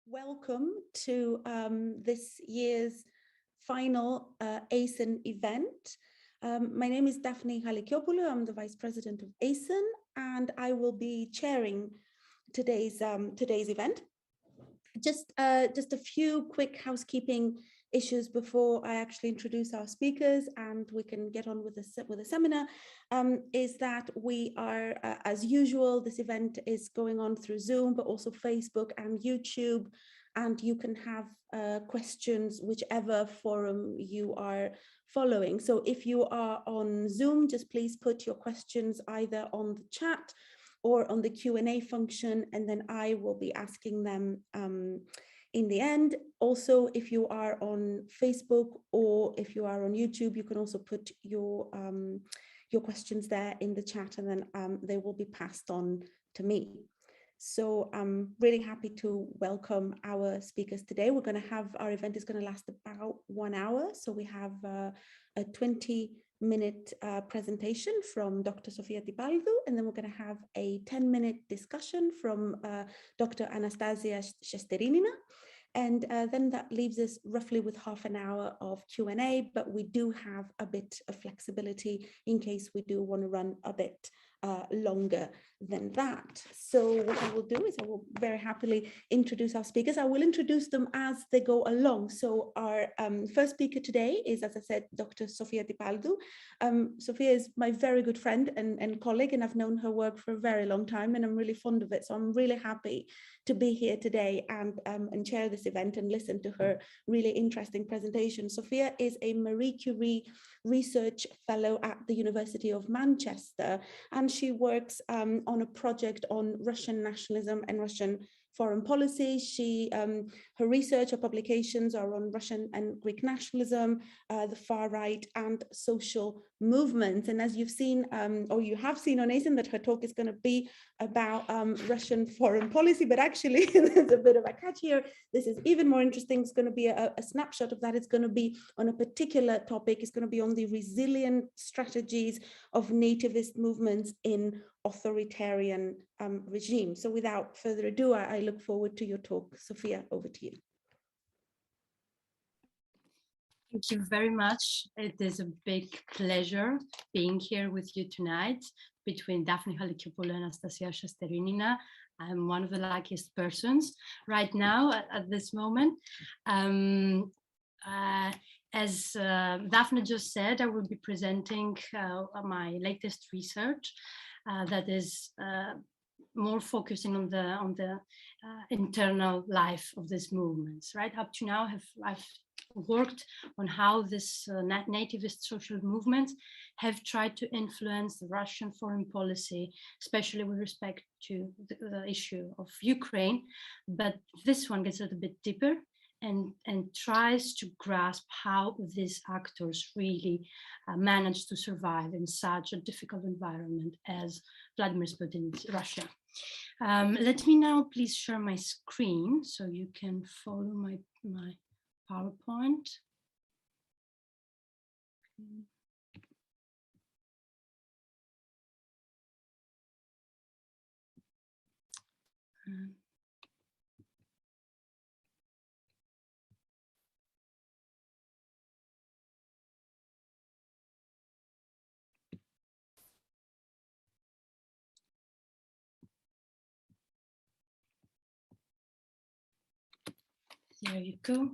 Welcome to this year's final ASEN event. My name is Daphne Halikiopoulou. I'm the Vice President of ASEN, and I will be chairing today's event. Just a few quick housekeeping issues before I actually introduce our speakers and we can get on with the seminar, is that we are, as usual, this event is going on through Zoom, but also Facebook and YouTube, and you can have questions whichever forum you are following. So if you are on Zoom, just please put your questions either on the chat or on the Q&A function, and then I will be asking them in the end. Also, if you are on Facebook or if you are on YouTube, you can also put your questions there in the chat, and then they will be passed on to me. So I'm really happy to welcome our speakers today. Our event is going to last about 1 hour. So we have a 20-minute presentation from Dr. Sofia Tipaldou, and then we're going to have a 10-minute discussion from Dr. Anastasia Shesterinina. And then that leaves us roughly with half an hour of Q&A, but we do have a bit of flexibility in case we do want to run a bit longer than that. So what I will do is I will very happily introduce our speakers. I will introduce them as they go along. So our first speaker today is, as I said, Dr. Sofia Tipaldou. Sofia is my very good friend and colleague, and I've known her work for a very long time, and I'm really fond of it. So I'm really happy to be here today and chair this event and listen to her really interesting presentation. Sofia is a Marie Curie Research Fellow at the University of Manchester, and she works on a project on Russian nationalism and Russian foreign policy. Her research or publications are on Russian and Greek nationalism, the far right, and social movements. And as you've seen, or you have seen on ASEN, that her talk is going to be about Russian foreign policy, but actually there's a bit of a catch here. This is even more interesting. It's going to be a snapshot of that. It's going to be on a particular topic. It's going to be on the resilient strategies of nativist movements in authoritarian regime. So without further ado, I look forward to your talk. Sofia, over to you. Thank you very much. It is a big pleasure being here with you tonight between Daphne Halikiopoulou and Anastasia Shesterinina. I'm one of the luckiest persons right now at this moment. As Daphne just said, I will be presenting my latest research that is more focusing on the internal life of these movements. Right up to now, I've worked on how this nativist social movements have tried to influence the Russian foreign policy, especially with respect to the issue of Ukraine. But this one gets a little bit deeper and tries to grasp how these actors really managed to survive in such a difficult environment as Vladimir Putin's Russia. Let me now please share my screen so you can follow my PowerPoint. There you go.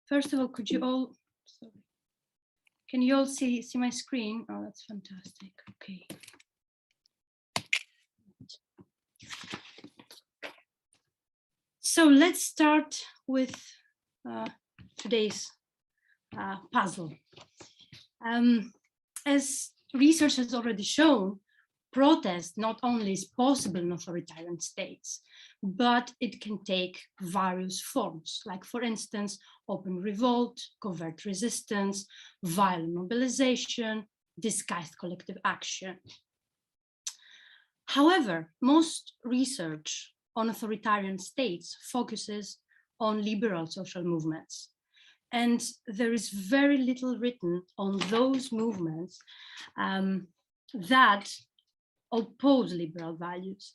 First of all, could you all, sorry, can you all see my screen? Oh, that's fantastic. Okay. So let's start with today's puzzle. As research has already shown, protest not only is possible in authoritarian states, but it can take various forms, like, for instance, open revolt, covert resistance, violent mobilization, disguised collective action. However, most research on authoritarian states focuses on liberal social movements. And there is very little written on those movements that oppose liberal values.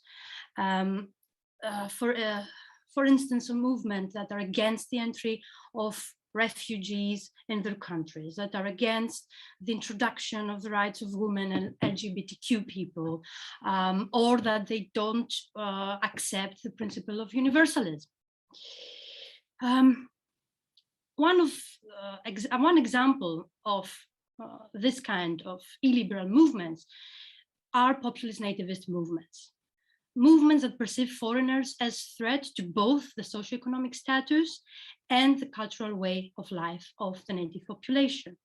For instance, a movement that are against the entry of refugees in their countries, that are against the introduction of the rights of women and LGBTQ people, or that they don't accept the principle of universalism. One example of this kind of illiberal movements are populist nativist movements. Movements that perceive foreigners as threats to both the socioeconomic status and the cultural way of life of the native population.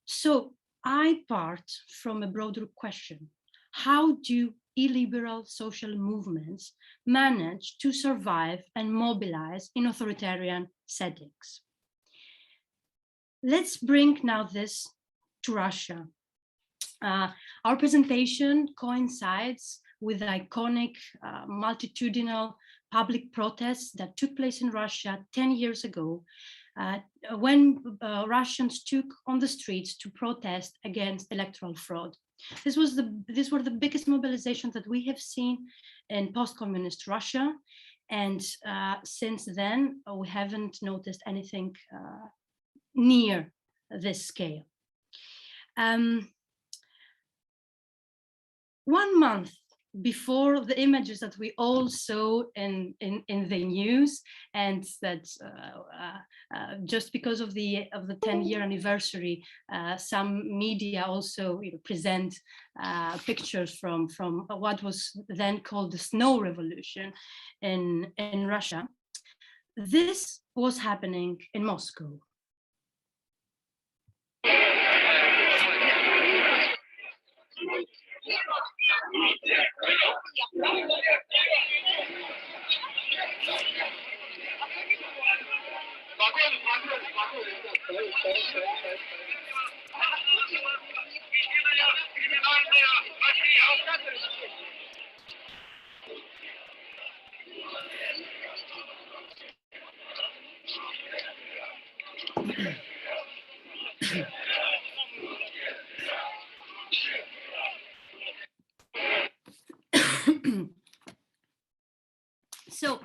So I part from a broader question. How do illiberal social movements manage to survive and mobilize in authoritarian settings? Let's bring now this to Russia. Our presentation coincides with the iconic multitudinal public protests that took place in Russia 10 years ago, when Russians took on the streets to protest against electoral fraud. These were the biggest mobilizations that we have seen in post-communist Russia, and since then we haven't noticed anything near this scale. 1 month before the images that we all saw in the news, and that just because of the 10-year anniversary, some media also present pictures from what was then called the Snow Revolution in Russia. This was happening in Moscow. So,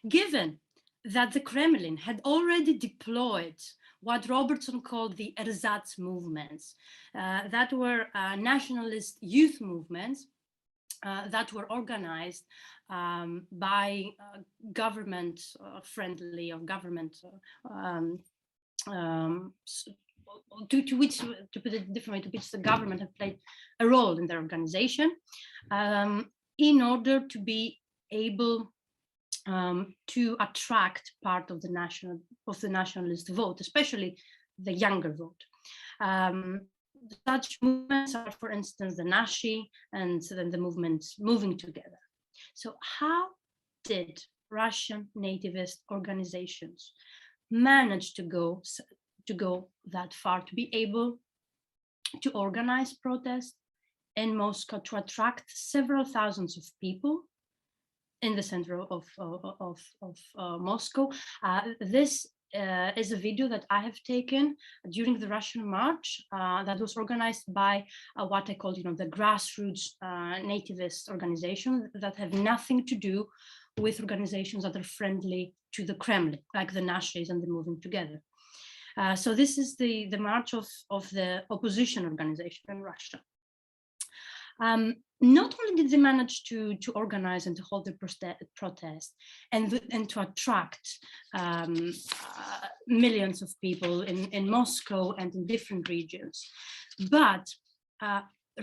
given that the Kremlin had already deployed what Robertson called the ersatz movements, that were nationalist youth movements that were organized by government-friendly or government, to put it differently, to which the government had played a role in their organization, in order to be able to attract part of the nationalist vote, especially the younger vote. Such movements are, for instance, the Nashi and then the movements Moving Together. So how did Russian nativist organizations manage to go that far, to be able to organize protests in Moscow, to attract several thousands of people in the center of Moscow? This is a video that I have taken during the Russian march that was organized by what I call, the grassroots nativist organizations that have nothing to do with organizations that are friendly to the Kremlin, like the Nashis and the Moving Together. So this is the march of the opposition organization in Russia. Not only did they manage to organize and to hold the protest and to attract millions of people in Moscow and in different regions, but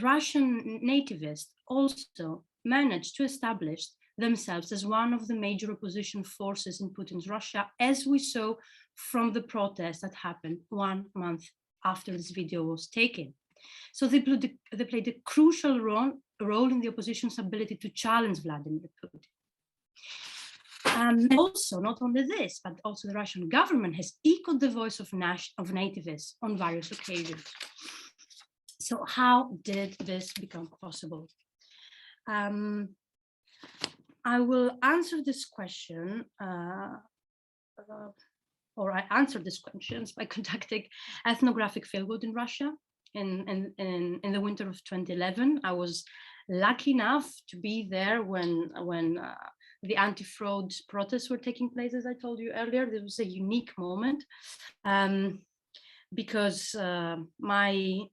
Russian nativists also managed to establish themselves as one of the major opposition forces in Putin's Russia, as we saw from the protest that happened 1 month after this video was taken. So they played a crucial role in the opposition's ability to challenge Vladimir Putin. And also, not only this, but also the Russian government has echoed the voice of nativists on various occasions. So how did this become possible? I will answer this question, or I answered these questions by conducting ethnographic fieldwork in Russia in the winter of 2011. I was lucky enough to be there when the anti-fraud protests were taking place, as I told you earlier. There was a unique moment because my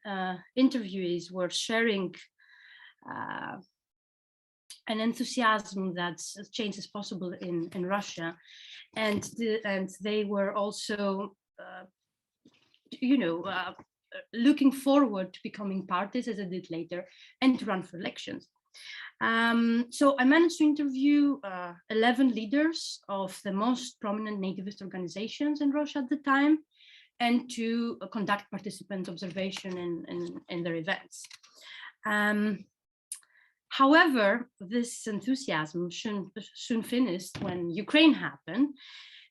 interviewees were sharing an enthusiasm that change is possible in Russia, and they were also, looking forward to becoming parties, as I did later, and to run for elections. So I managed to interview 11 leaders of the most prominent nativist organizations in Russia at the time, and to conduct participant observation in their events. However, this enthusiasm soon finished when Ukraine happened,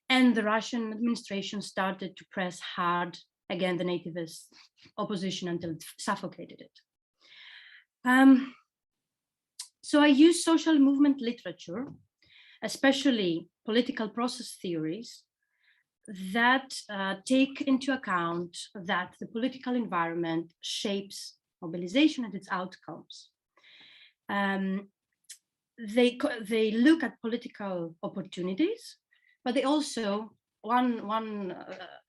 and the Russian administration started to press hard against the nativist opposition until it suffocated it. So I use social movement literature, especially political process theories, that take into account that the political environment shapes mobilization and its outcomes. They look at political opportunities, but they also,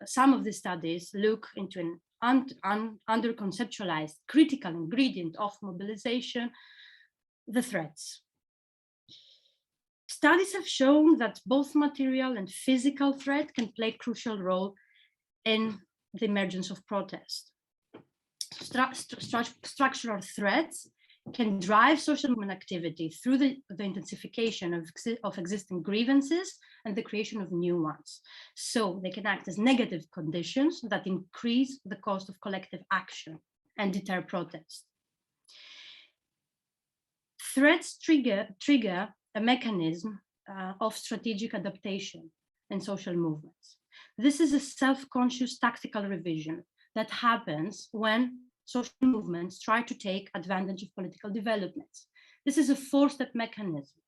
some of the studies look into an under-conceptualized critical ingredient of mobilization, the threats. Studies have shown that both material and physical threat can play a crucial role in the emergence of protest. Structural threats can drive social movement activity through the intensification of existing grievances and the creation of new ones. So they can act as negative conditions that increase the cost of collective action and deter protest. Threats trigger a mechanism of strategic adaptation in social movements. This is a self-conscious tactical revision that happens when social movements try to take advantage of political developments. This is a four-step mechanism.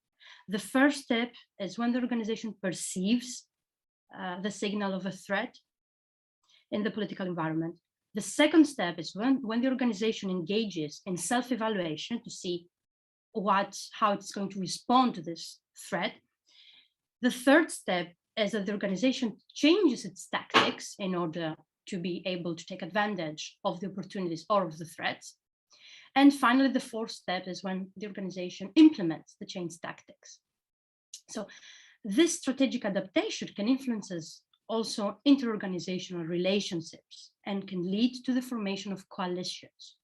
The first step is when the organization perceives the signal of a threat in the political environment. The second step is when the organization engages in self-evaluation to see how it's going to respond to this threat. The third step is that the organization changes its tactics in order to be able to take advantage of the opportunities or of the threats. And finally, the fourth step is when the organization implements the changed tactics. So this strategic adaptation can influence also inter-organizational relationships and can lead to the formation of coalitions.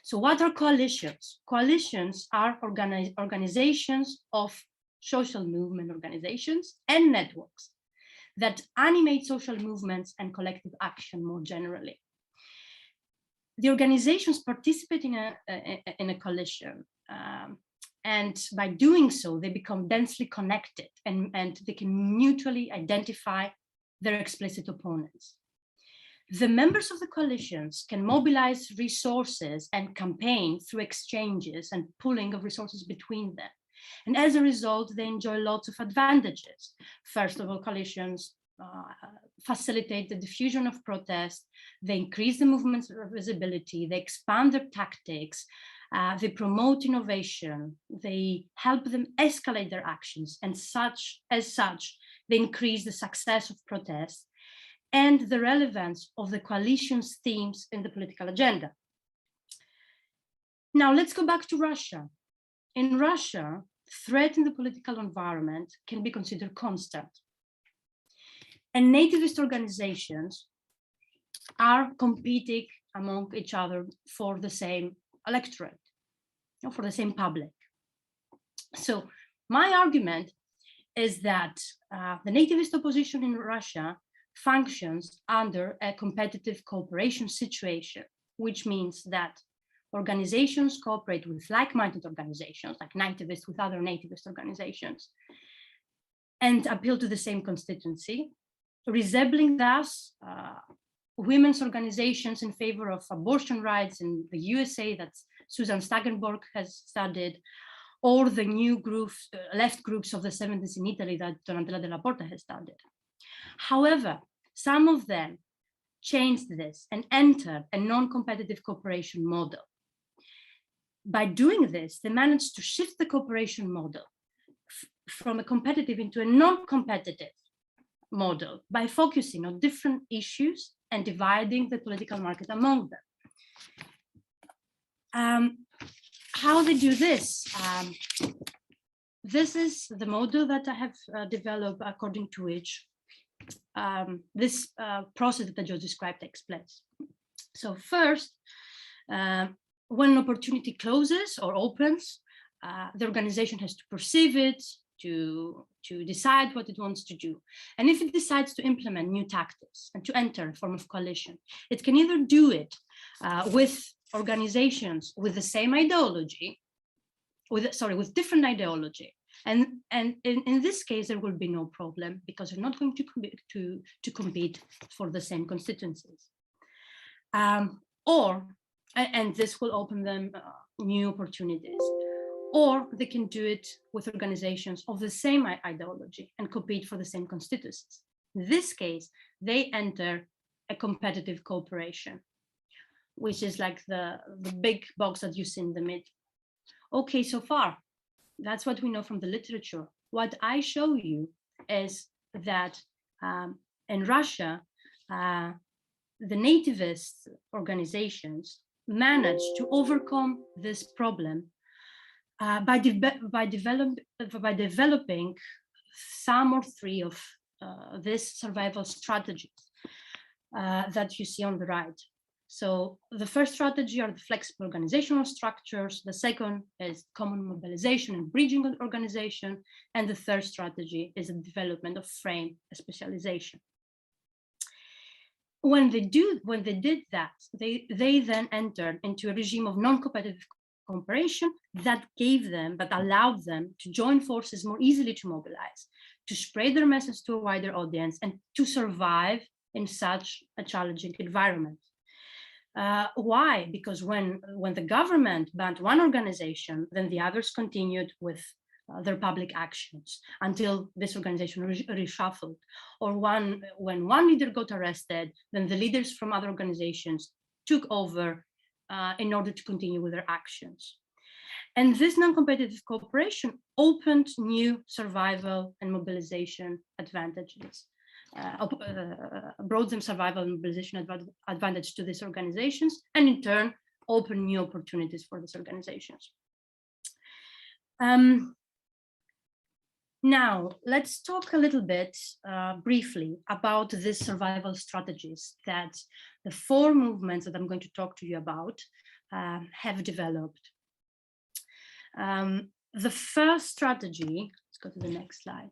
So what are coalitions? Coalitions are organizations of social movement organizations and networks that animate social movements and collective action more generally. The organizations participate in a coalition, and by doing so, they become densely connected and they can mutually identify their explicit opponents. The members of the coalitions can mobilize resources and campaign through exchanges and pooling of resources between them. And as a result, they enjoy lots of advantages. First of all, coalitions facilitate the diffusion of protest, they increase the movement's visibility, they expand their tactics, they promote innovation, they help them escalate their actions, and as such, they increase the success of protests and the relevance of the coalition's themes in the political agenda. Now let's go back to Russia. In Russia, threat in the political environment can be considered constant. And nativist organizations are competing among each other for the same electorate, for the same public. So my argument is that the nativist opposition in Russia functions under a competitive cooperation situation, which means that organizations cooperate with like-minded organizations, like nativists with other nativist organizations, and appeal to the same constituency, resembling thus women's organizations in favor of abortion rights in the USA that Susan Stagenborg has studied, or the new groups, left groups of the 70s in Italy that Donatella Della Porta has studied. However, some of them changed this and entered a non-competitive cooperation model. by doing this, they managed to shift the cooperation model from a competitive into a non-competitive model by focusing on different issues and dividing the political market among them. How they do this? This is the model that I have developed, according to which this process that I just described takes place. So first, when an opportunity closes or opens, the organization has to perceive it, to decide what it wants to do. And if it decides to implement new tactics and to enter a form of coalition, it can either do it with organizations with the same ideology, with different ideology. And in this case, there will be no problem because they're not going to compete for the same constituencies. And this will open them new opportunities. Or they can do it with organizations of the same ideology and compete for the same constituencies. In this case, they enter a competitive cooperation, which is like the big box that you see in the middle. Okay, so far, that's what we know from the literature. What I show you is that in Russia, the nativist organizations managed to overcome this problem by developing some or three of these survival strategies that you see on the right. So the first strategy are the flexible organizational structures. The second is common mobilization and bridging organization. And the third strategy is the development of frame specialization. When they did that, they then entered into a regime of non-competitive cooperation that allowed them to join forces more easily, to mobilize, to spread their message to a wider audience, and to survive in such a challenging environment. Why? Because when the government banned one organization, then the others continued with their public actions until this organization reshuffled. Or when one leader got arrested, then the leaders from other organizations took over in order to continue with their actions. And this non-competitive cooperation opened new survival and mobilization advantages, brought them survival and mobilization advantage to these organizations, and in turn, opened new opportunities for these organizations. Now, let's talk a little bit briefly about these survival strategies that the four movements that I'm going to talk to you about have developed. The first strategy, let's go to the next slide,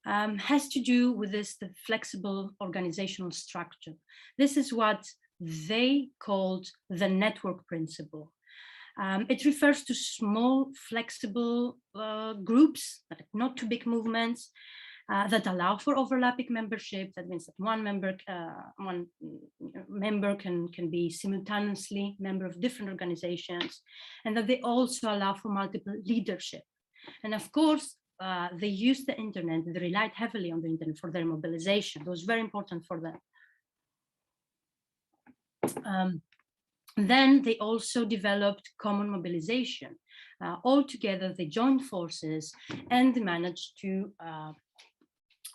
has to do with the flexible organizational structure. This is what they called the network principle. It refers to small, flexible groups, not too big movements, that allow for overlapping membership. That means that one member can be simultaneously member of different organizations, and that they also allow for multiple leadership. And of course, they use the internet. They relied heavily on the internet for their mobilization. It was very important for them. Then they also developed common mobilization. Altogether, they joined forces and they managed to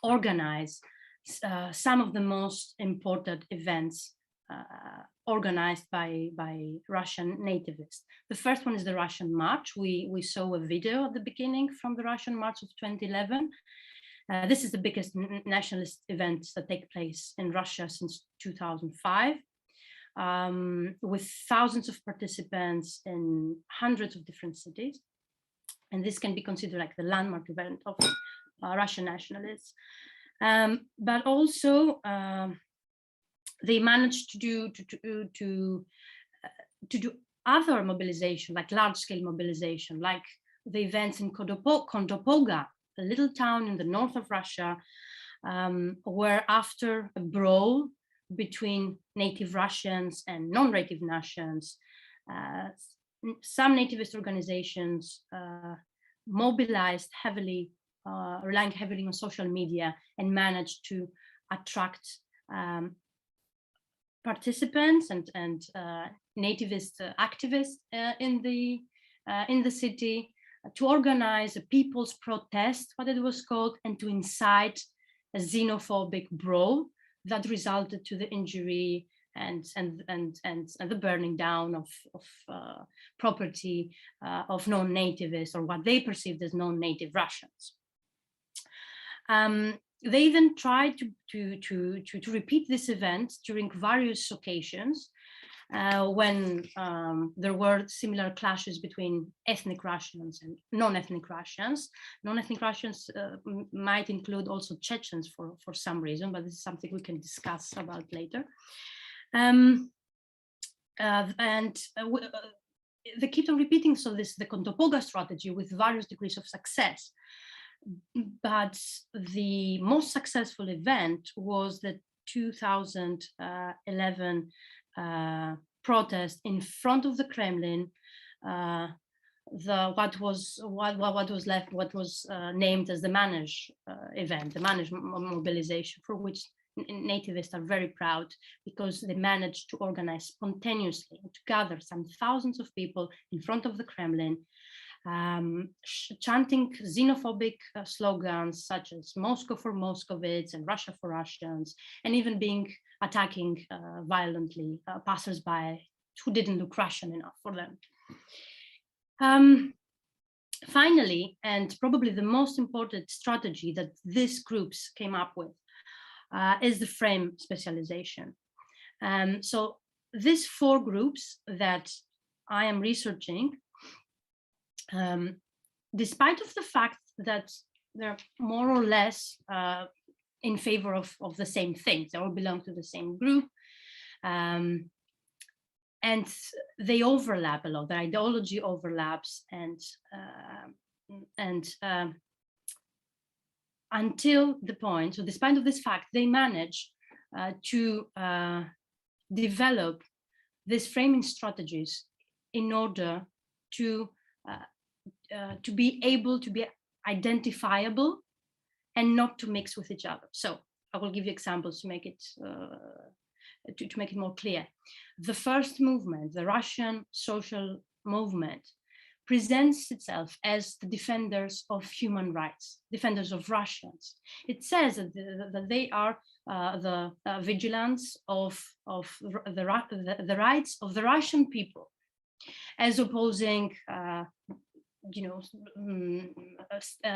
organize some of the most important events organized by Russian nativists. The first one is the Russian March. We saw a video at the beginning from the Russian March of 2011. This is the biggest nationalist event that take place in Russia since 2005. With thousands of participants in hundreds of different cities. And this can be considered like the landmark event of Russian nationalists. But also, they managed to do other mobilization, like large-scale mobilization, like the events in Kondopoga, a little town in the north of Russia, where after a brawl between native Russians and non-native Russians, some nativist organizations mobilized heavily, relying heavily on social media, and managed to attract participants and nativist activists in the in the city to organize a people's protest, what it was called, and to incite a xenophobic brawl that resulted to the injury and the burning down of property of non-nativists, or what they perceived as non-native Russians. They even tried to repeat this event during various occasions when there were similar clashes between ethnic Russians and non-ethnic Russians. Non-ethnic Russians might include also Chechens for some reason, but this is something we can discuss about later. They keep on repeating, so this the Kontopoga strategy with various degrees of success. But the most successful event was the 2011 protest in front of the Kremlin. What was named as the Manage event, the Manage mobilization, for which nativists are very proud, because they managed to organize spontaneously, to gather some thousands of people in front of the Kremlin, chanting xenophobic slogans such as Moscow for Moscovites and Russia for Russians, and even attacking violently passers-by who didn't look Russian enough for them. Finally, and probably the most important strategy that these groups came up with is the frame specialization. So these four groups that I am researching, despite of the fact that they're more or less in favor of the same things, they all belong to the same group, and they overlap a lot, their ideology overlaps, and until the point, so despite of this fact, they manage to develop these framing strategies in order to be able to be identifiable and not to mix with each other. So I will give you examples to make it more clear. The first movement, the Russian social movement, presents itself as the defenders of human rights, defenders of Russians. It says that they are the vigilants of the rights of the Russian people, as opposing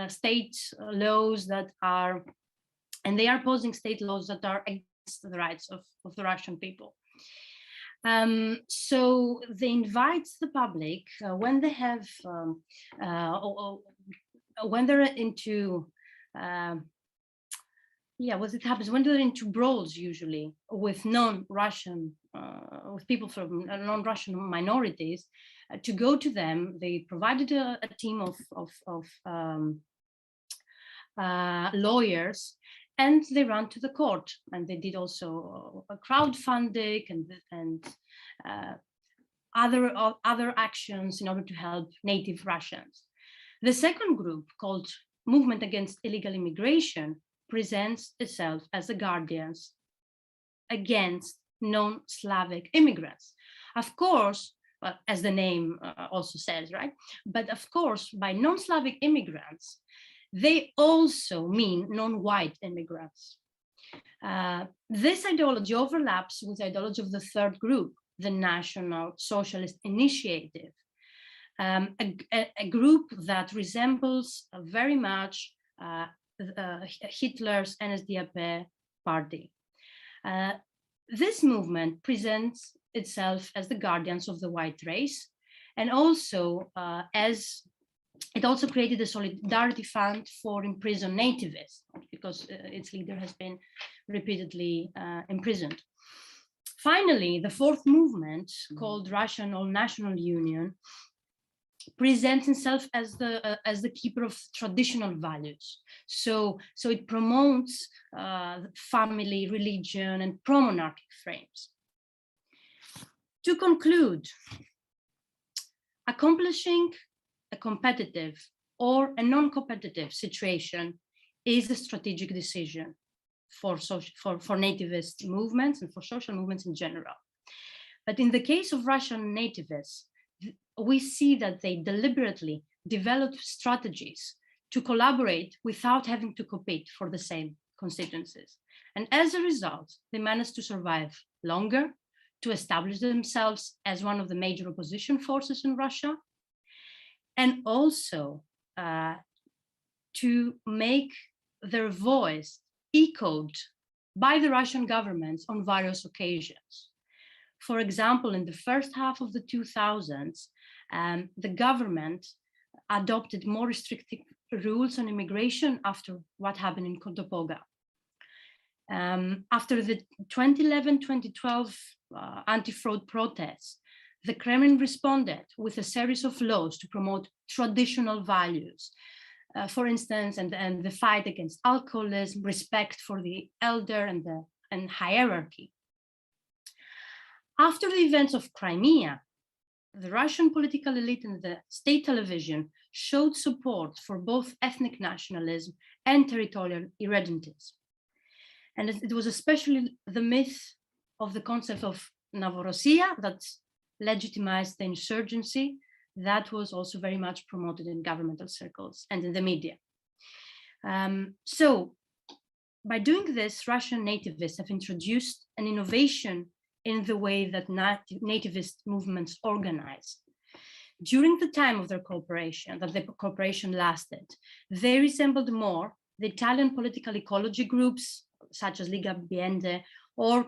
state laws that are, and they are opposing state laws that are against the rights of the Russian people. So they invite the public when they have, when they're into, what it happens when they're into brawls, usually with non-Russian, with people from non-Russian minorities, to go to them. They provided a team of lawyers, and they ran to the court, and they did also a crowdfunding and other actions in order to help native Russians. The second group, called Movement Against Illegal Immigration, presents itself as the guardians against non-Slavic immigrants. Of course, well, as the name also says, right? But of course, by non-Slavic immigrants, they also mean non-white immigrants. This ideology overlaps with the ideology of the third group, the National Socialist Initiative, a group that resembles very much Hitler's NSDAP party. This movement presents itself as the guardians of the white race, and also as it also created a solidarity fund for imprisoned nativists, because its leader has been repeatedly imprisoned. Finally, the fourth movement, called Russian All-National Union, presents itself as the keeper of traditional values. So it promotes family, religion, and pro-monarchic frames. To conclude, accomplishing a competitive or a non-competitive situation is a strategic decision for nativist movements and for social movements in general. But in the case of Russian nativists, we see that they deliberately developed strategies to collaborate without having to compete for the same constituencies. And as a result, they managed to survive longer, to establish themselves as one of the major opposition forces in Russia, and also to make their voice echoed by the Russian governments on various occasions. For example, in the first half of the 2000s, the government adopted more restrictive rules on immigration after what happened in Kotopoga. After the 2011-2012 anti-fraud protests, the Kremlin responded with a series of laws to promote traditional values. For instance, and the fight against alcoholism, respect for the elder and hierarchy. After the events of Crimea, the Russian political elite and the state television showed support for both ethnic nationalism and territorial irredentism. And it was especially the myth of the concept of Novorossiya that legitimized the insurgency that was also very much promoted in governmental circles and in the media. So by doing this, Russian nativists have introduced an innovation in the way that nativist movements organize. During the time of their cooperation, that the cooperation lasted, they resembled more the Italian political ecology groups, such as Liga Ambiente, or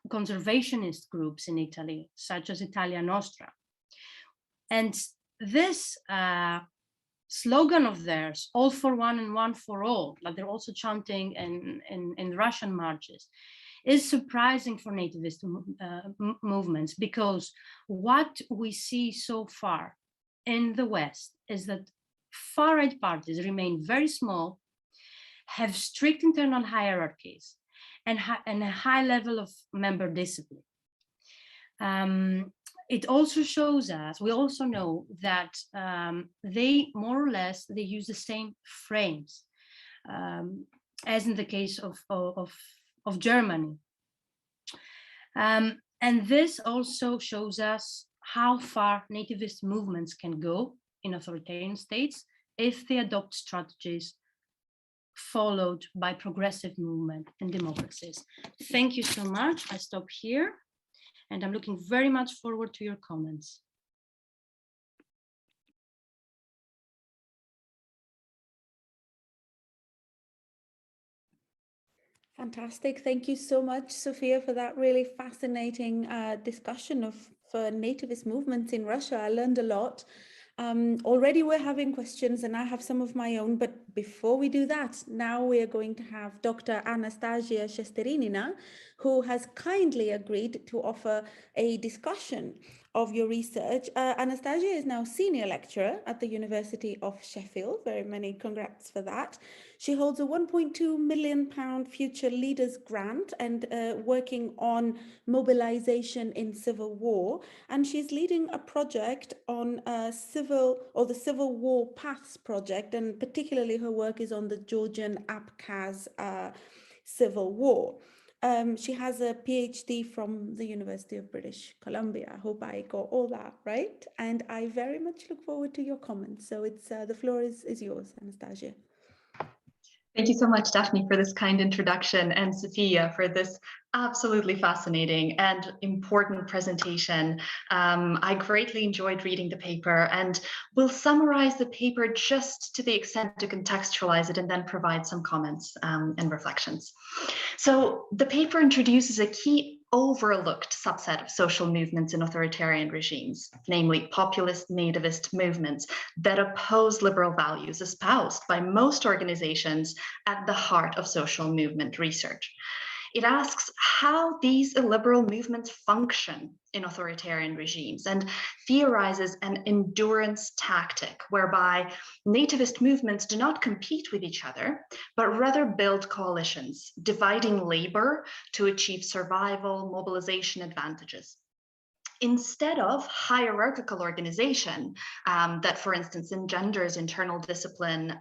conservationist groups in Italy, such as Italia Nostra. And this slogan of theirs, all for one and one for all, that they're also chanting in Russian marches, is surprising for nativist movements, because what we see so far in the West is that far-right parties remain very small, have strict internal hierarchies, and a high level of member discipline. It also shows us, we also know that they more or less, they use the same frames as in the case of Germany. And this also shows us how far nativist movements can go in authoritarian states if they adopt strategies followed by progressive movement and democracies. Thank you so much. I stop here, and I'm looking very much forward to your comments. Fantastic. Thank you so much, Sofia, for that really fascinating discussion for nativist movements in Russia. I learned a lot. Already we're having questions, and I have some of my own, but before we do that, now we are going to have Dr. Anastasia Shesterinina, who has kindly agreed to offer a discussion of your research. Anastasia is now senior lecturer at the University of Sheffield. Very many congrats for that. She holds a £1.2 million Future Leaders Grant and working on mobilization in civil war. And she's leading a project on the Civil War Paths project, and particularly her work is on the Georgian Abkhaz civil war. She has a PhD from the University of British Columbia. I hope I got all that right. And I very much look forward to your comments. So it's the floor is yours, Anastasia. Thank you so much, Daphne, for this kind introduction, and Sofia for this absolutely fascinating and important presentation. I greatly enjoyed reading the paper, and will summarize the paper just to the extent to contextualize it and then provide some comments and reflections. So the paper introduces a key overlooked subset of social movements in authoritarian regimes, namely populist nativist movements that oppose liberal values espoused by most organizations at the heart of social movement research. It asks how these illiberal movements function in authoritarian regimes and theorizes an endurance tactic whereby nativist movements do not compete with each other, but rather build coalitions, dividing labor to achieve survival, mobilization advantages. instead of hierarchical organization that, for instance, engenders internal discipline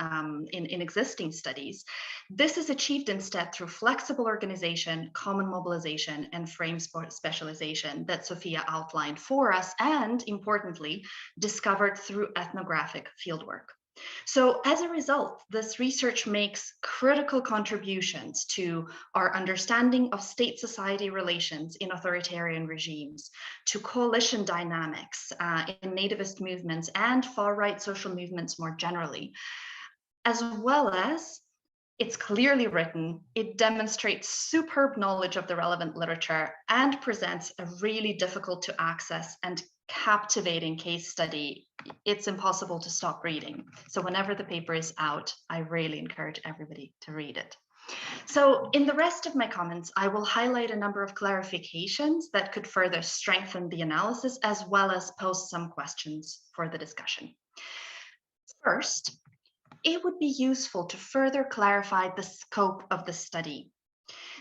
in existing studies. This is achieved instead through flexible organization, common mobilization, and frame specialization that Sofia outlined for us, and importantly, discovered through ethnographic fieldwork. So as a result, this research makes critical contributions to our understanding of state-society relations in authoritarian regimes, to coalition dynamics in nativist movements and far-right social movements more generally, as well as it's clearly written, it demonstrates superb knowledge of the relevant literature and presents a really difficult to access and captivating case study. It's impossible to stop reading. So whenever the paper is out, I really encourage everybody to read it. So in the rest of my comments, I will highlight a number of clarifications that could further strengthen the analysis, as well as pose some questions for the discussion. First, it would be useful to further clarify the scope of the study.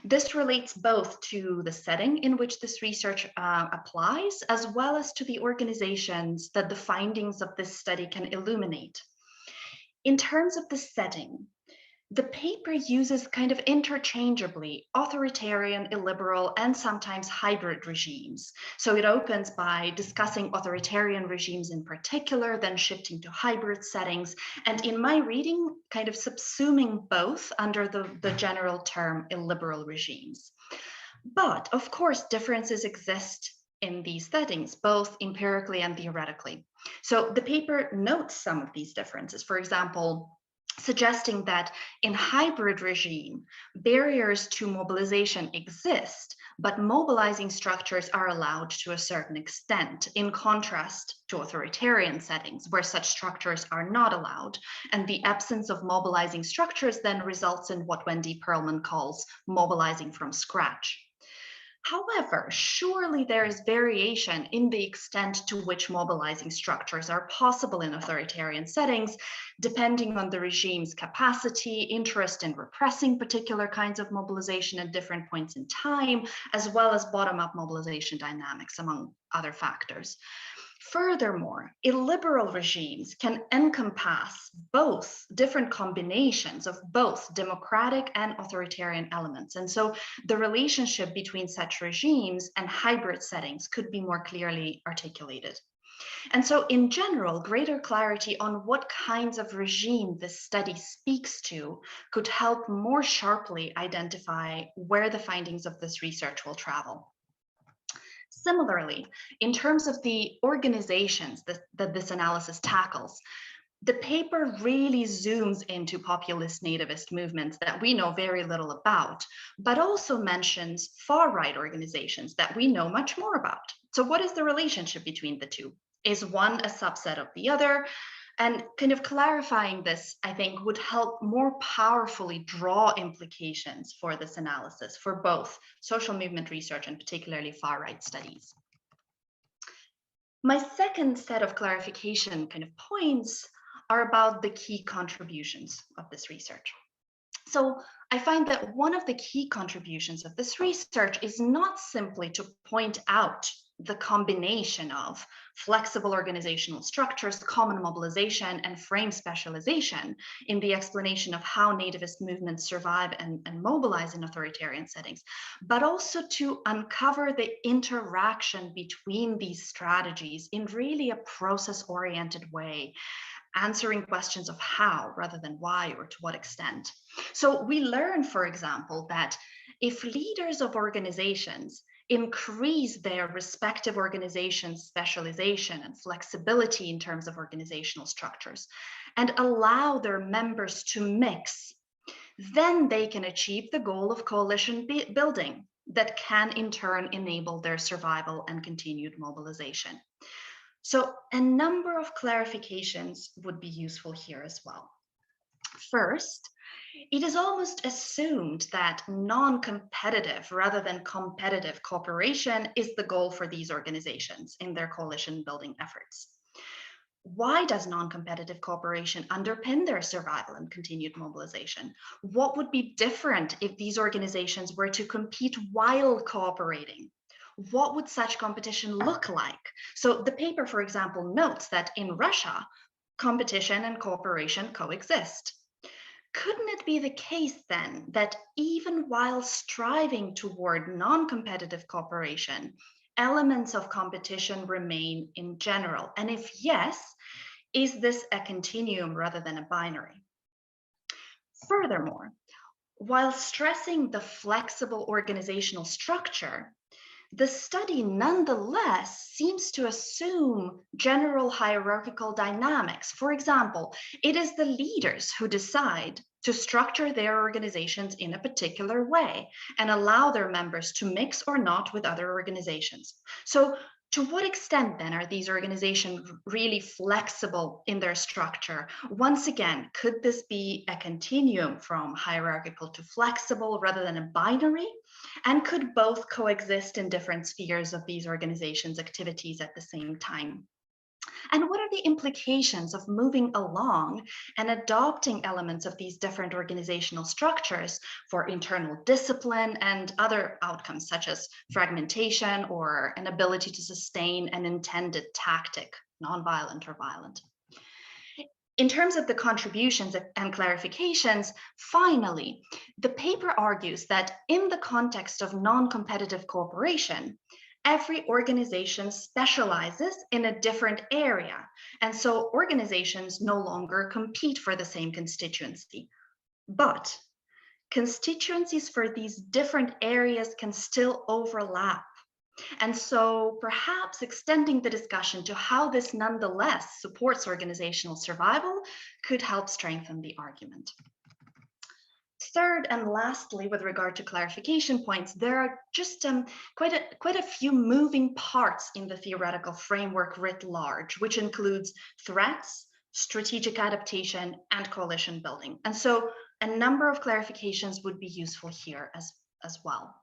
This relates both to the setting in which this research applies, as well as to the organizations that the findings of this study can illuminate. In terms of the setting, the paper uses kind of interchangeably authoritarian, illiberal, and sometimes hybrid regimes. So it opens by discussing authoritarian regimes in particular, then shifting to hybrid settings, and in my reading, kind of subsuming both under the general term illiberal regimes. But of course, differences exist in these settings, both empirically and theoretically. So the paper notes some of these differences. For example, suggesting that in hybrid regime, barriers to mobilization exist, but mobilizing structures are allowed to a certain extent, in contrast to authoritarian settings where such structures are not allowed. And the absence of mobilizing structures then results in what Wendy Perlman calls mobilizing from scratch. However, surely there is variation in the extent to which mobilizing structures are possible in authoritarian settings, depending on the regime's capacity, interest in repressing particular kinds of mobilization at different points in time, as well as bottom-up mobilization dynamics, among other factors. Furthermore, illiberal regimes can encompass both different combinations of both democratic and authoritarian elements. And so the relationship between such regimes and hybrid settings could be more clearly articulated. And so in general, greater clarity on what kinds of regime this study speaks to could help more sharply identify where the findings of this research will travel. Similarly, in terms of the organizations that this analysis tackles, the paper really zooms into populist nativist movements that we know very little about, but also mentions far-right organizations that we know much more about. So what is the relationship between the two? Is one a subset of the other? And kind of clarifying this, I think, would help more powerfully draw implications for this analysis for both social movement research and particularly far-right studies. My second set of clarification kind of points are about the key contributions of this research. So I find that one of the key contributions of this research is not simply to point out the combination of flexible organizational structures, common mobilization, and frame specialization in the explanation of how nativist movements survive and mobilize in authoritarian settings, but also to uncover the interaction between these strategies in really a process-oriented way, answering questions of how rather than why or to what extent. So we learn, for example, that if leaders of organizations increase their respective organizations' specialization and flexibility in terms of organizational structures and allow their members to mix, then they can achieve the goal of coalition building that can in turn enable their survival and continued mobilization. So a number of clarifications would be useful here as well. First, it is almost assumed that non-competitive rather than competitive cooperation is the goal for these organizations in their coalition building efforts. Why does non-competitive cooperation underpin their survival and continued mobilization? What would be different if these organizations were to compete while cooperating? what would such competition look like? So the paper, for example, notes that in Russia, competition and cooperation coexist. Couldn't it be the case then that even while striving toward non-competitive cooperation, elements of competition remain in general? And if yes, is this a continuum rather than a binary? Furthermore, while stressing the flexible organizational structure, the study nonetheless seems to assume general hierarchical dynamics. For example, it is the leaders who decide to structure their organizations in a particular way and allow their members to mix or not with other organizations. So to what extent then are these organizations really flexible in their structure? Once again, could this be a continuum from hierarchical to flexible rather than a binary? And could both coexist in different spheres of these organizations' activities at the same time? And what are the implications of moving along and adopting elements of these different organizational structures for internal discipline and other outcomes, such as fragmentation or an ability to sustain an intended tactic, nonviolent or violent? In terms of the contributions and clarifications, finally, the paper argues that in the context of non-competitive cooperation, every organization specializes in a different area. And so organizations no longer compete for the same constituency. But constituencies for these different areas can still overlap. And so perhaps extending the discussion to how this nonetheless supports organizational survival could help strengthen the argument. Third and lastly, with regard to clarification points, there are just quite a few moving parts in the theoretical framework writ large, which includes threats, strategic adaptation, and coalition building. And so a number of clarifications would be useful here as well.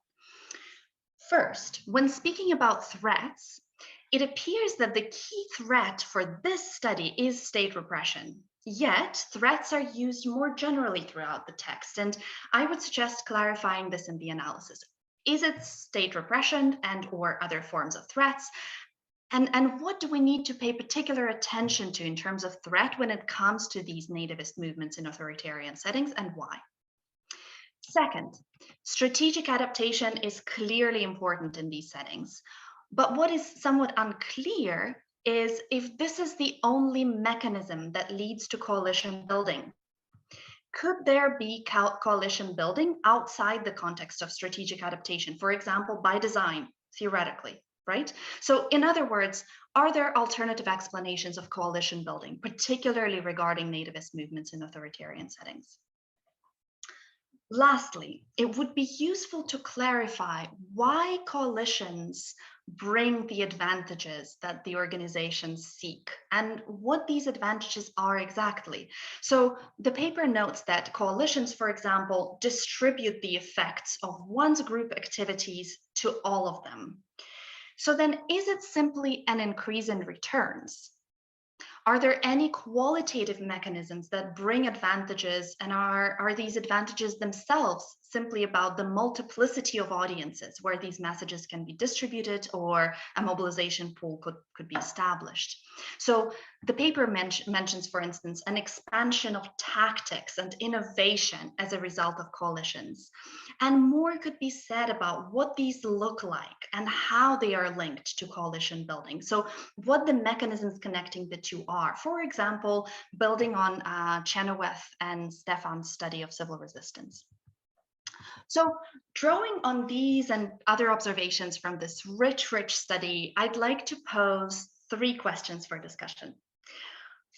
First, when speaking about threats, it appears that the key threat for this study is state repression. Yet, threats are used more generally throughout the text, and I would suggest clarifying this in the analysis. Is it state repression and or other forms of threats? And what do we need to pay particular attention to in terms of threat when it comes to these nativist movements in authoritarian settings, and why? Second, strategic adaptation is clearly important in these settings, but what is somewhat unclear is if this is the only mechanism that leads to coalition building. Could there be coalition building outside the context of strategic adaptation, for example, by design, theoretically, right? So in other words, are there alternative explanations of coalition building, particularly regarding nativist movements in authoritarian settings? Lastly, it would be useful to clarify why coalitions bring the advantages that the organizations seek and what these advantages are exactly. So the paper notes that coalitions, for example, distribute the effects of one's group activities to all of them. So then is it simply an increase in returns? Are there any qualitative mechanisms that bring advantages, and are these advantages themselves simply about the multiplicity of audiences where these messages can be distributed or a mobilization pool could be established? So the paper mentions, for instance, an expansion of tactics and innovation as a result of coalitions. And more could be said about what these look like and how they are linked to coalition building. So what the mechanisms connecting the two are. For example, building on Chenoweth and Stefan's study of civil resistance. So drawing on these and other observations from this rich study, I'd like to pose 3 questions for discussion.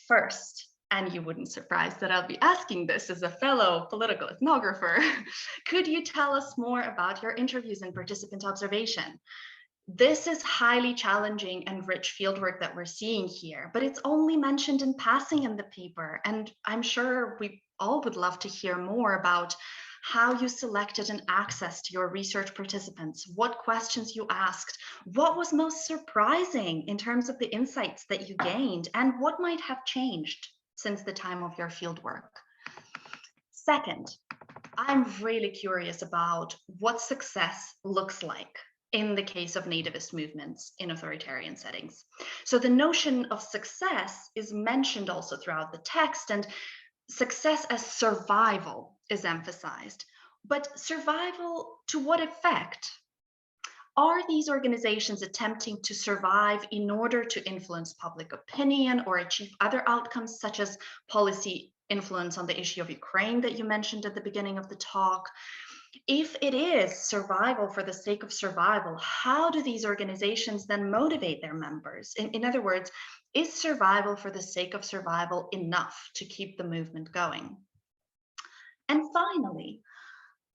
First, and you wouldn't surprise that I'll be asking this as a fellow political ethnographer, could you tell us more about your interviews and participant observation? This is highly challenging and rich fieldwork that we're seeing here, but it's only mentioned in passing in the paper. And I'm sure we all would love to hear more about how you selected and accessed your research participants, what questions you asked, what was most surprising in terms of the insights that you gained, and what might have changed since the time of your fieldwork. Second, I'm really curious about what success looks like in the case of nativist movements in authoritarian settings. So the notion of success is mentioned also throughout the text, and success as survival is emphasized. But survival to what effect? Are these organizations attempting to survive in order to influence public opinion or achieve other outcomes, such as policy influence on the issue of Ukraine that you mentioned at the beginning of the talk? If it is survival for the sake of survival, how do these organizations then motivate their members? In other words, is survival for the sake of survival enough to keep the movement going? And finally,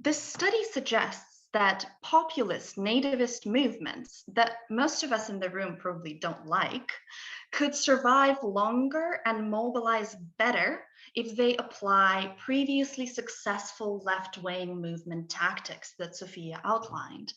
the study suggests that populist nativist movements that most of us in the room probably don't like could survive longer and mobilize better if they apply previously successful left-wing movement tactics that Sofia outlined.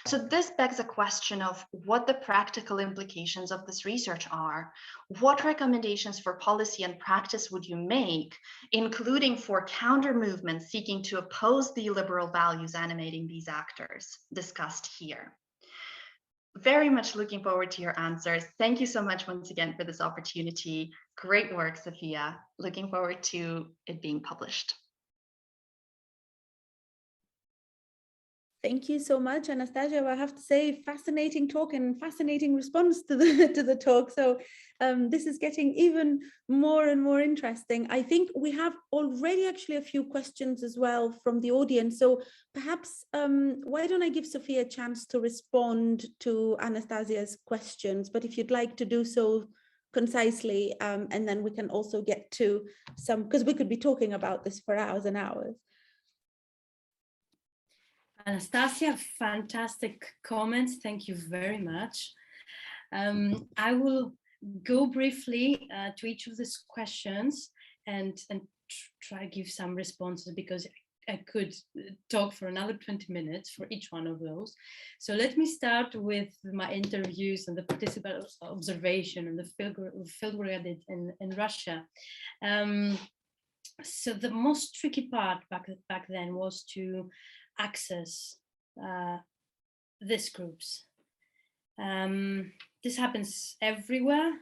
So this begs a question of what the practical implications of this research are. What recommendations for policy and practice would you make, including for counter movements seeking to oppose the liberal values animating these actors discussed here? Very much looking forward to your answers. Thank you so much once again for this opportunity. Great work, Sofia. Looking forward to it being published. Thank you so much, Anastasia. I have to say, fascinating talk and fascinating response to the talk. So this is getting even more and more interesting. I think we have already actually a few questions as well from the audience. So perhaps why don't I give Sofia a chance to respond to Anastasia's questions? But if you'd like to do so concisely, and then we can also get to some, because we could be talking about this for hours and hours. Anastasia, fantastic comments. Thank you very much. I will go briefly to each of these questions and try to give some responses, because I could talk for another 20 minutes for each one of those. So let me start with my interviews and the participant observation and the field work I did in Russia. So the most tricky part back then was to access these groups. This happens everywhere,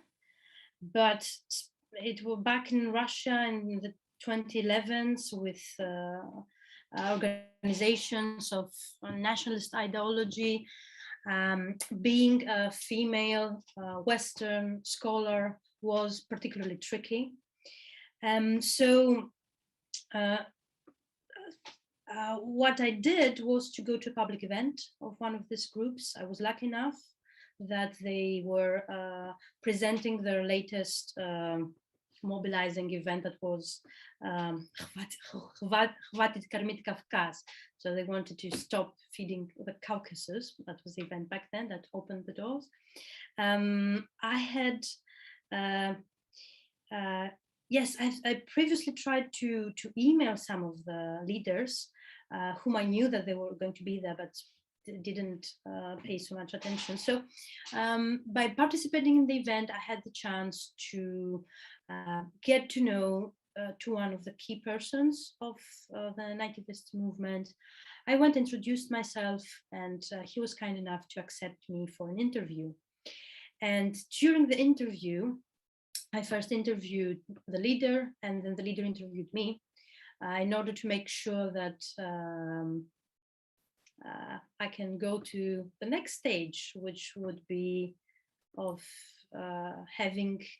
but it was back in Russia in the 2011s with organizations of nationalist ideology. Being a female Western scholar was particularly tricky. What I did was to go to a public event of one of these groups. I was lucky enough that they were presenting their latest mobilizing event that was Хватит кормить Кавказ. So they wanted to stop feeding the Caucasus. That was the event back then that opened the doors. I had yes, I previously tried to email some of the leaders whom I knew that they were going to be there, but didn't pay so much attention. So by participating in the event, I had the chance to get to know to one of the key persons of the nativist movement. I went and introduced myself, and he was kind enough to accept me for an interview. And during the interview, I first interviewed the leader, and then the leader interviewed me in order to make sure that I can go to the next stage, which would be of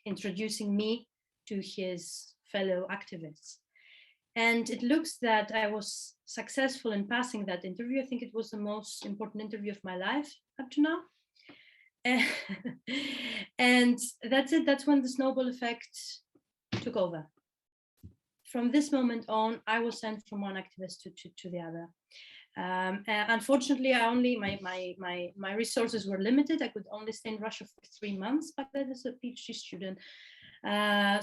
introducing me to his fellow activists. And it looks that I was successful in passing that interview. I think it was the most important interview of my life up to now. And that's it. That's when the snowball effect took over. From this moment on, I was sent from one activist to the other. Unfortunately, my resources were limited. I could only stay in Russia for 3 months back then as a PhD student.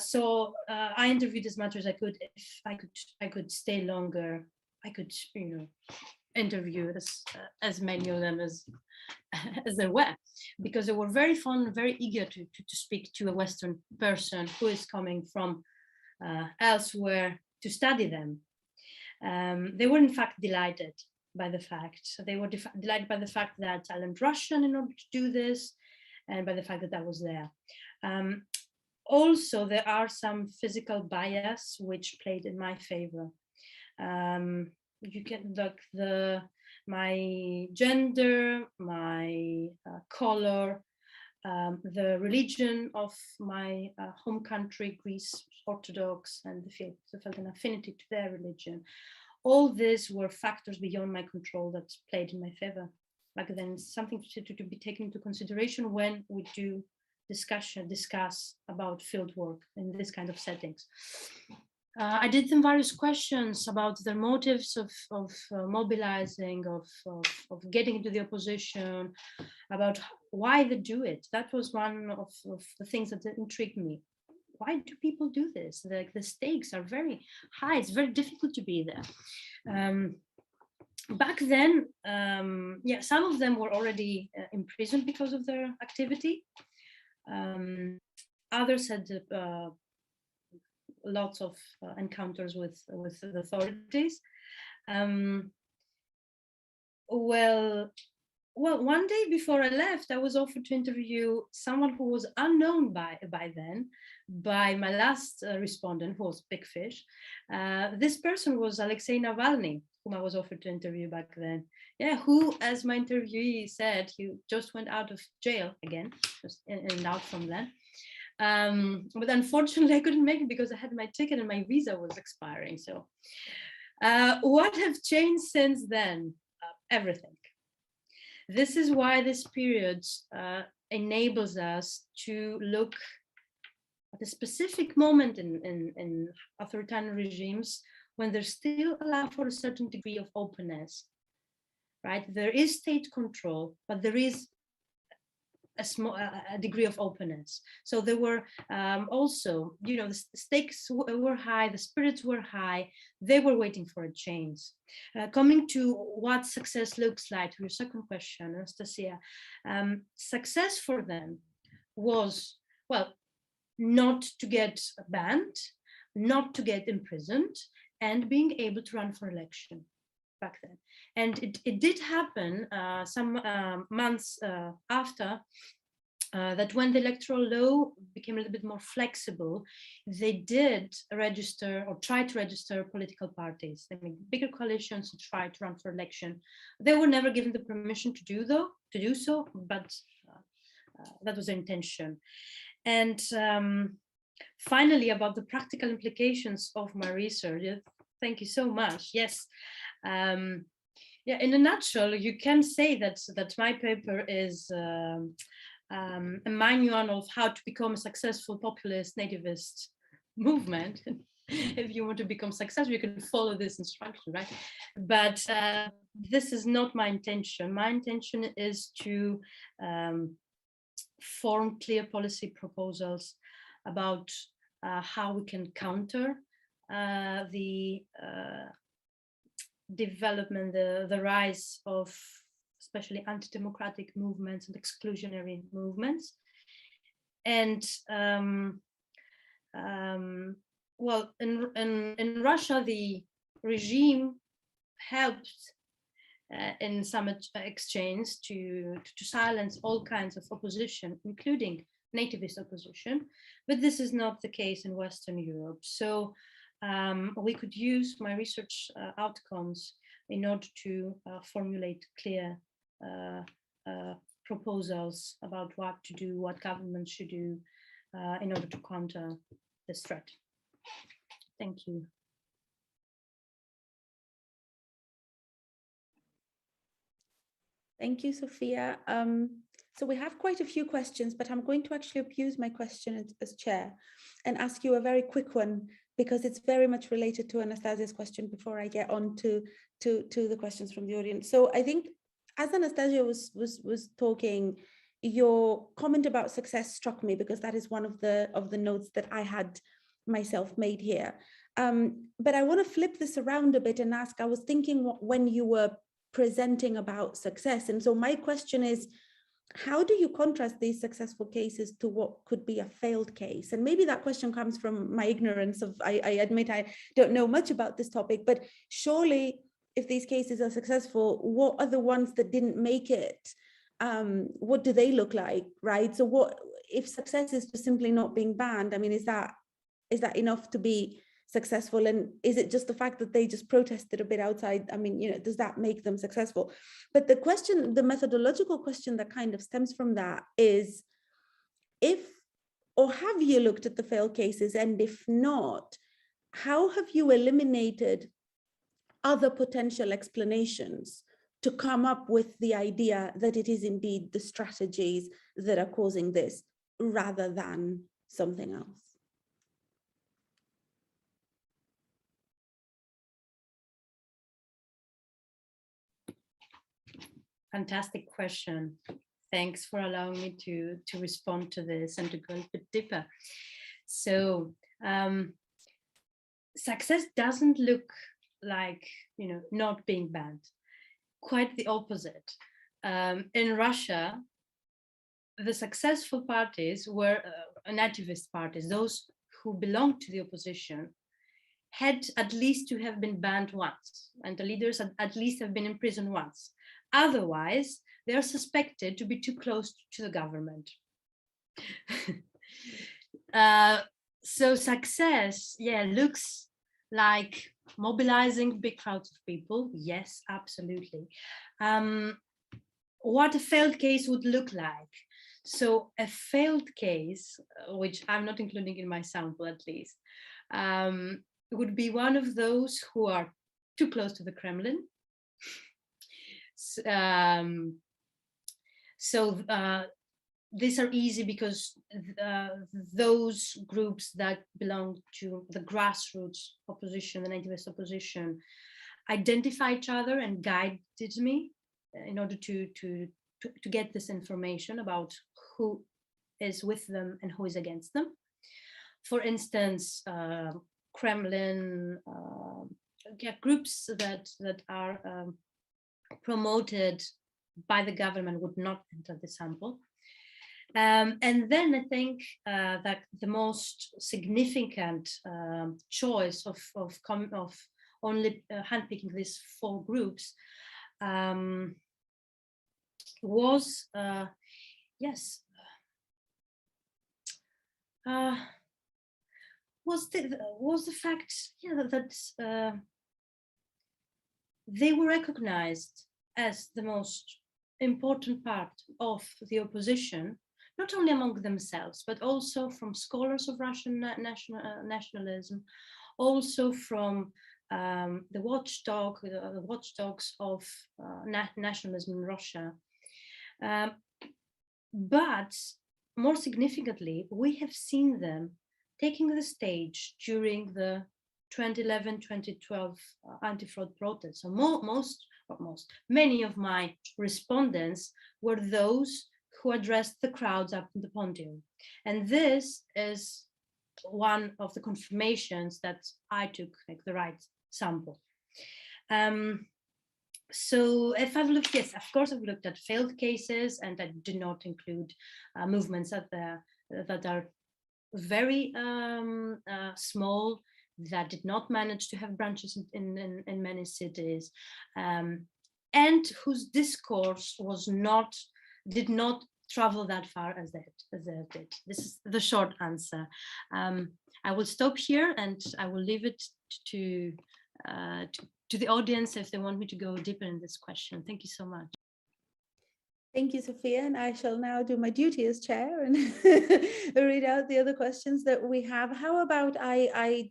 So I interviewed as much as I could. If I could stay longer, I could, interview as many of them as there were, because they were very fun, very eager to speak to a Western person who is coming from elsewhere to study them. They were in fact delighted by the fact. So they were delighted by the fact that I learned Russian in order to do this, and by the fact that I was there. Also, there are some physical bias which played in my favor. You can look my gender, my color, the religion of my home country, Greece, Orthodox, and I felt an affinity to their religion. All these were factors beyond my control that played in my favor. Back then, something to be taken into consideration when we do discuss about field work in this kind of settings. I did them various questions about their motives of mobilizing, of getting into the opposition, about why they do it. That was one of the things that intrigued me. Why do people do this? Like, the stakes are very high. It's very difficult to be there. Back then, yeah, some of them were already imprisoned because of their activity. Others had lots of encounters with the authorities. Well, one day before I left, I was offered to interview someone who was unknown by then, by my last respondent, who was Big Fish. This person was Alexei Navalny, whom I was offered to interview back then. Yeah, who, as my interviewee said, he just went out of jail again, just in and out from then. But unfortunately, I couldn't make it because I had my ticket and my visa was expiring. So what have changed since then? Everything. This is why this period enables us to look at a specific moment in authoritarian regimes when they still allow for a certain degree of openness, right? There is state control, but there is a degree of openness. So there were also, you know, the stakes were high, the spirits were high, they were waiting for a change. Coming to what success looks like, to your second question, Anastasia, success for them was, well, not to get banned, not to get imprisoned, and being able to run for election back then. And it did happen some months after that, when the electoral law became a little bit more flexible, they did register or try to register political parties. I mean, bigger coalitions tried to run for election. They were never given the permission to do so, but that was their intention. And finally, about the practical implications of my research. Thank you so much. Yes. Yeah, in a nutshell, you can say that my paper is a manual of how to become a successful populist nativist movement. If you want to become successful, you can follow this instruction, right? But this is not my intention. My intention is to form clear policy proposals about how we can counter the development, the rise of especially anti-democratic movements and exclusionary movements. And well, in Russia, the regime helped in some exchange to silence all kinds of opposition, including nativist opposition, but this is not the case in Western Europe. So we could use my research outcomes in order to formulate clear proposals about what to do, what governments should do in order to counter this threat. Thank you. Thank you, Sofia. So we have quite a few questions, but I'm going to actually abuse my question as chair and ask you a very quick one, because it's very much related to Anastasia's question before I get on to the questions from the audience. So I think as Anastasia was talking, your comment about success struck me, because that is one of the notes that I had myself made here. But I want to flip this around a bit and ask, I was thinking when you were presenting about success. And so my question is, how do you contrast these successful cases to what could be a failed case? And maybe that question comes from my ignorance of, I admit I don't know much about this topic, but surely if these cases are successful, what are the ones that didn't make it? What do they look like, right? So what if success is just simply not being banned? I mean, is that enough to be successful? And is it just the fact that they just protested a bit outside? I mean, you know, does that make them successful? But the question, the methodological question that kind of stems from that is, if, or have you looked at the failed cases? And if not, how have you eliminated other potential explanations to come up with the idea that it is indeed the strategies that are causing this rather than something else? Fantastic question. Thanks for allowing me to respond to this and to go a bit deeper. So success doesn't look like, you know, not being banned. Quite the opposite. In Russia, the successful parties were nativist parties. Those who belonged to the opposition had at least to have been banned once, and the leaders at least have been in prison once. Otherwise, they are suspected to be too close to the government. So success, yeah, looks like mobilizing big crowds of people. Yes, absolutely. What a failed case would look like. So a failed case, which I'm not including in my sample at least, would be one of those who are too close to the Kremlin. These are easy because those groups that belong to the grassroots opposition, the nativist opposition, identify each other and guided me in order to get this information about who is with them and who is against them. For instance, Kremlin groups that are promoted by the government would not enter the sample. And then I think that the most significant choice of only handpicking these 4 groups was the fact, yeah, that they were recognized as the most important part of the opposition, not only among themselves, but also from scholars of Russian nationalism, also from the watchdogs of nationalism in Russia. But more significantly, we have seen them taking the stage during the 2011-2012 anti-fraud protests. So many of my respondents were those who addressed the crowds up in the Podium. And this is one of the confirmations that I took like the right sample. So if I've looked, yes, of course I've looked at failed cases, and I do not include movements that are very small, that did not manage to have branches in many cities, and whose discourse did not travel that far as they did. This is the short answer. I will stop here, and I will leave it to the audience if they want me to go deeper in this question. Thank you so much. Thank you, Sofia, and I shall now do my duty as chair and read out the other questions that we have. How about I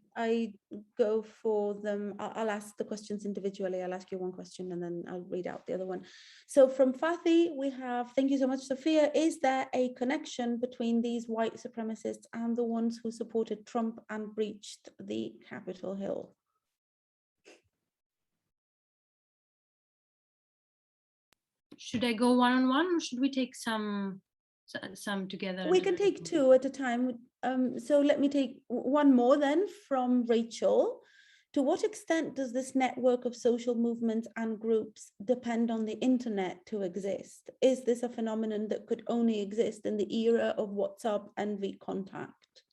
go for them? I'll ask the questions individually. I'll ask you one question and then I'll read out the other one. So from Fatih, we have, thank you so much, Sofia. Is there a connection between these white supremacists and the ones who supported Trump and breached the Capitol Hill? Should I go one-on-one, or should we take some together? We can take 2 at a time. So let me take one more then from Rachel. To what extent does this network of social movements and groups depend on the internet to exist? Is this a phenomenon that could only exist in the era of WhatsApp and VKontakte?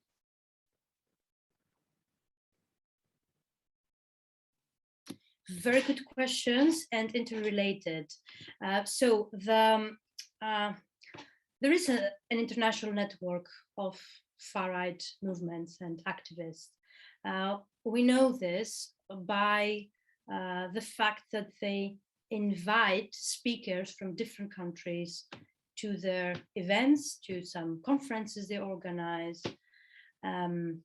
Very good questions and interrelated. So there is an international network of far-right movements and activists. We know this by the fact that they invite speakers from different countries to their events, to some conferences they organize, and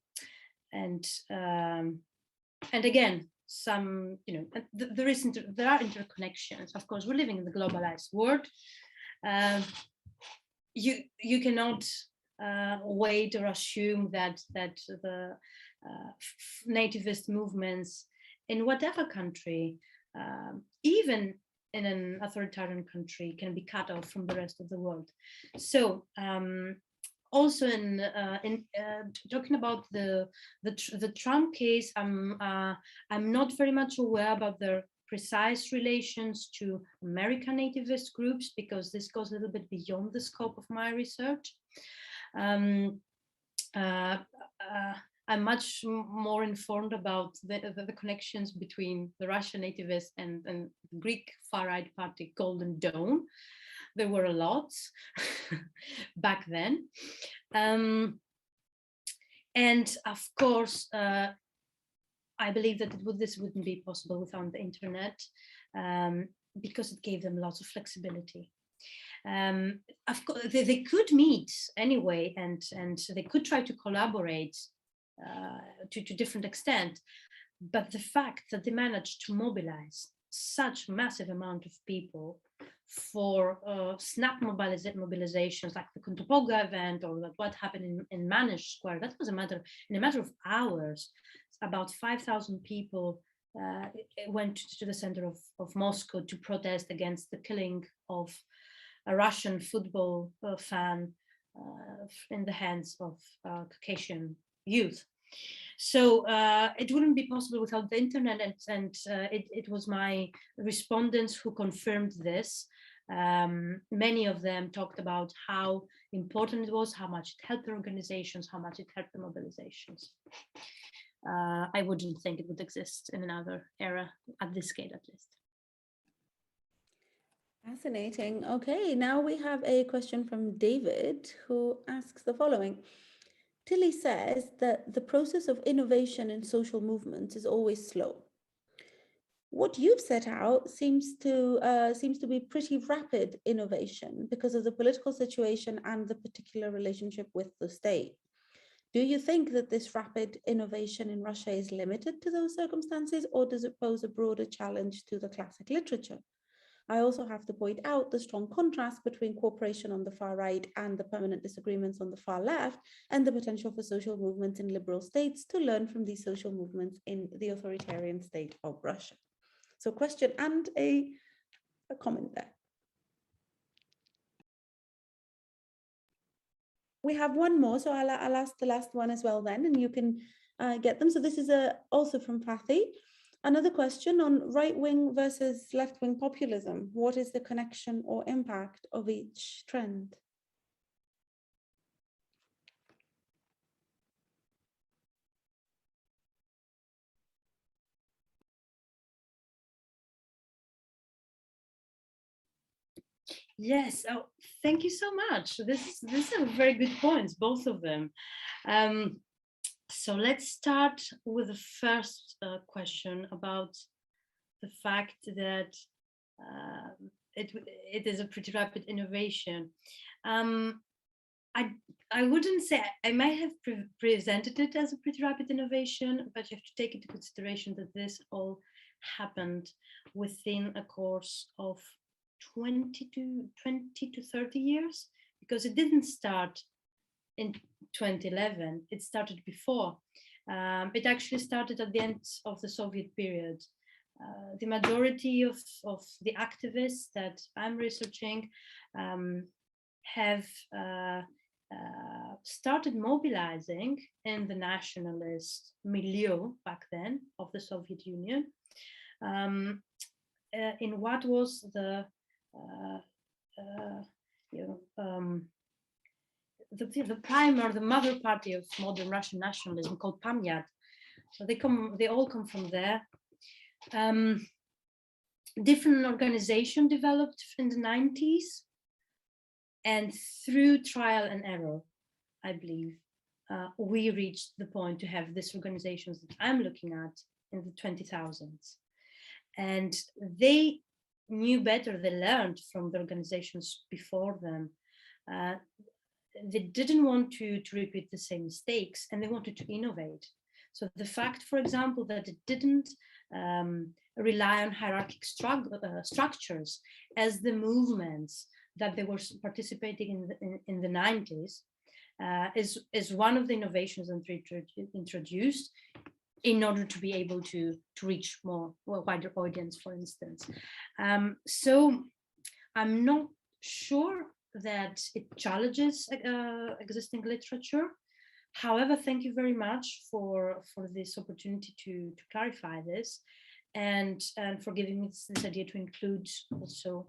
again, some, there are interconnections. Of course, we're living in the globalized world. You cannot wait or assume that the nativist movements in whatever country, even in an authoritarian country, can be cut off from the rest of the world. So also in talking about the Trump case, I'm not very much aware about their precise relations to American nativist groups, because this goes a little bit beyond the scope of my research. I'm much more informed about the connections between the Russian nativists and the Greek far-right party Golden Dawn. There were a lot back then. And of course, I believe that this wouldn't be possible without the internet, because it gave them lots of flexibility. Of course, they could meet anyway, and they could try to collaborate to different extent, but the fact that they managed to mobilize such massive amount of people for snap mobilizations like the Kuntupoga event, or like what happened in Manage Square, that was in a matter of hours. About 5,000 people went to the center of Moscow to protest against the killing of a Russian football fan in the hands of Caucasian youth. So it wouldn't be possible without the internet, and it was my respondents who confirmed this. Many of them talked about how important it was, how much it helped their organizations, how much it helped the mobilizations. I wouldn't think it would exist in another era at this scale, at least. Fascinating. Okay, now we have a question from David, who asks the following. Tilly says that the process of innovation in social movements is always slow. What you've set out seems to be pretty rapid innovation because of the political situation and the particular relationship with the state. Do you think that this rapid innovation in Russia is limited to those circumstances, or does it pose a broader challenge to the classic literature? I also have to point out the strong contrast between cooperation on the far right and the permanent disagreements on the far left, and the potential for social movements in liberal states to learn from these social movements in the authoritarian state of Russia. So question and a comment there. We have one more, so I'll ask the last one as well then, and you can get them. So this is also from Pathy. Another question on right-wing versus left-wing populism. What is the connection or impact of each trend? Yes, oh, thank you so much. This are very good points, both of them. So let's start with the first question about the fact that it is a pretty rapid innovation. I wouldn't say, I might have presented it as a pretty rapid innovation, but you have to take into consideration that this all happened within a course of 20 to 30 years, because it didn't start in 2011, it started before. It actually started at the end of the Soviet period. The majority of the activists that I'm researching have started mobilizing in the nationalist milieu back then of the Soviet Union, in what was the prime or the mother party of modern Russian nationalism, called Pamyat. So they all come from there. different organization developed in the 90s, and through trial and error, I believe, we reached the point to have these organizations that I'm looking at in the 20,000s. And they knew better, they learned from the organizations before them. They didn't want to repeat the same mistakes, and they wanted to innovate. So the fact, for example, that it didn't rely on hierarchic structures as the movements that they were participating in the 90s is one of the innovations that they introduced in order to be able to reach wider audience, for instance. So I'm not sure that it challenges existing literature. However, thank you very much for this opportunity to clarify this, and for giving me this idea to include also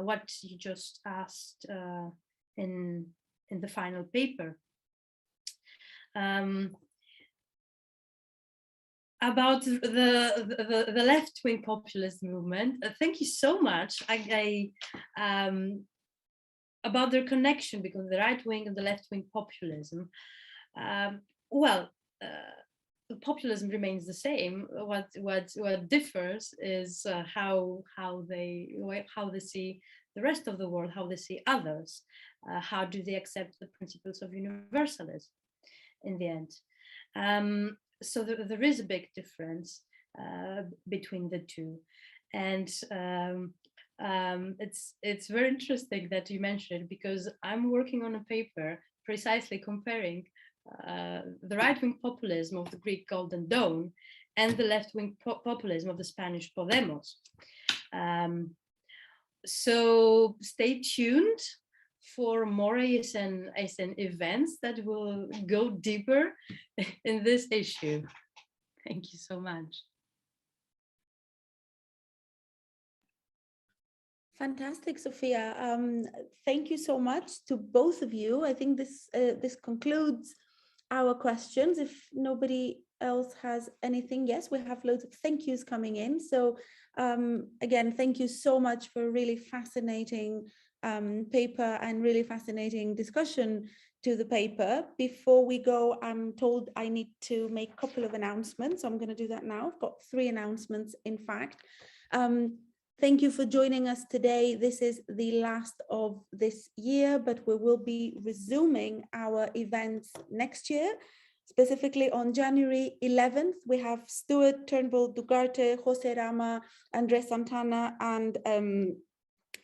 what you just asked in the final paper. About the left-wing populist movement, thank you so much. About their connection between the right-wing and the left-wing populism. The populism remains the same. What differs is how they see the rest of the world, how they see others, how do they accept the principles of universalism in the end. So there is a big difference between the two, and it's very interesting that you mentioned it, because I'm working on a paper precisely comparing the right-wing populism of the Greek Golden Dawn and the left-wing populism of the Spanish Podemos. So stay tuned for more ASEN events that will go deeper in this issue. Thank you so much. Fantastic, Sofia. Thank you so much to both of you. I think this concludes our questions. If nobody else has anything, yes, we have loads of thank yous coming in. So again, thank you so much for a really fascinating paper and really fascinating discussion to the paper. Before we go, I'm told I need to make a couple of announcements. So I'm going to do that now. I've got 3 announcements, in fact. Thank you for joining us today. This is the last of this year, but we will be resuming our events next year. Specifically on January 11th, we have Stuart Turnbull Dugarte, Jose Rama, Andres Santana, and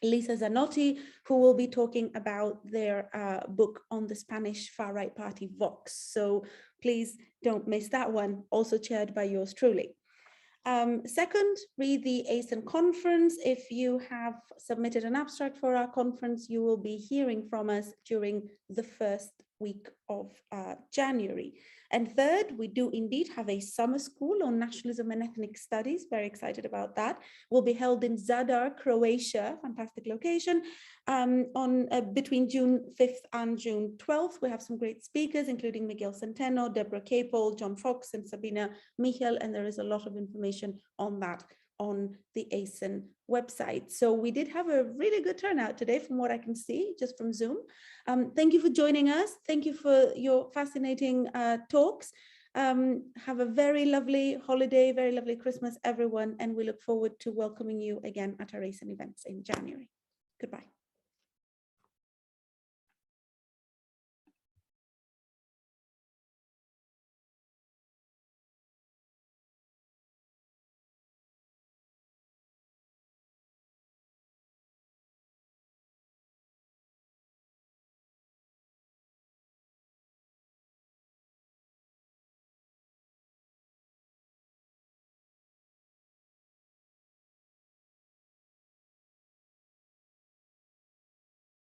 Lisa Zanotti, who will be talking about their book on the Spanish far-right party Vox. So please don't miss that one, also chaired by yours truly. Second, read the ASEN conference. If you have submitted an abstract for our conference, you will be hearing from us during the first week of January. And third, we do indeed have a summer school on nationalism and ethnic studies. Very excited about that. Will be held in Zadar, Croatia, fantastic location, between June 5th and June 12th. We have some great speakers, including Miguel Centeno, Deborah Capel, John Fox, and Sabina Michel, and there is a lot of information on that on the ASEN website. So we did have a really good turnout today from what I can see just from Zoom. Thank you for joining us. Thank you for your fascinating talks. Have a very lovely holiday, very lovely Christmas, everyone, and we look forward to welcoming you again at our ASEN events in January. Goodbye.